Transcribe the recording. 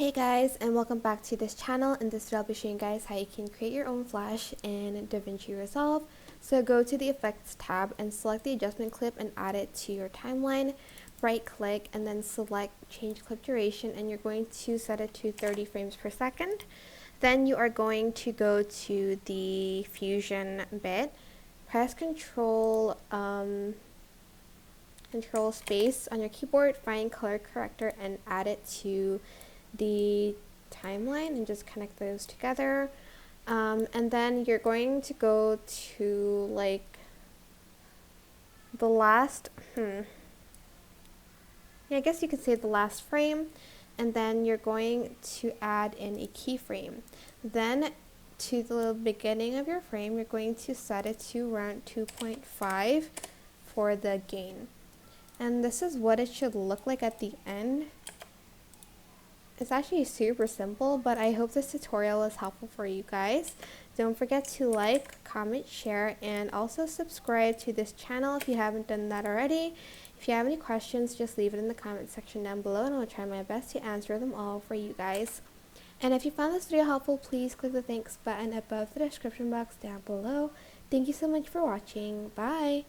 Hey guys, and welcome back to this channel. In this video I'll be showing you guys how you can create your own flash in DaVinci Resolve. So go to the effects tab and select the adjustment clip and add it to your timeline. Right click and then select change clip duration, and you're going to set it to 30 frames per second. Then you are going to go to the fusion bit, press control space on your keyboard, find color corrector and add it to the timeline and just connect those together. And then you're going to go to like the last I guess you could say the last frame, and then you're going to add in a keyframe. Then to the beginning of your frame you're going to set it to around 2.5 for the gain. And this is what it should look like at the end. It's actually super simple, but I hope this tutorial was helpful for you guys. Don't forget to like, comment, share, and also subscribe to this channel if you haven't done that already. If you have any questions, just leave it in the comment section down below and I'll try my best to answer them all for you guys. And if you found this video helpful, please click the thanks button above the description box down below. Thank you so much for watching. Bye!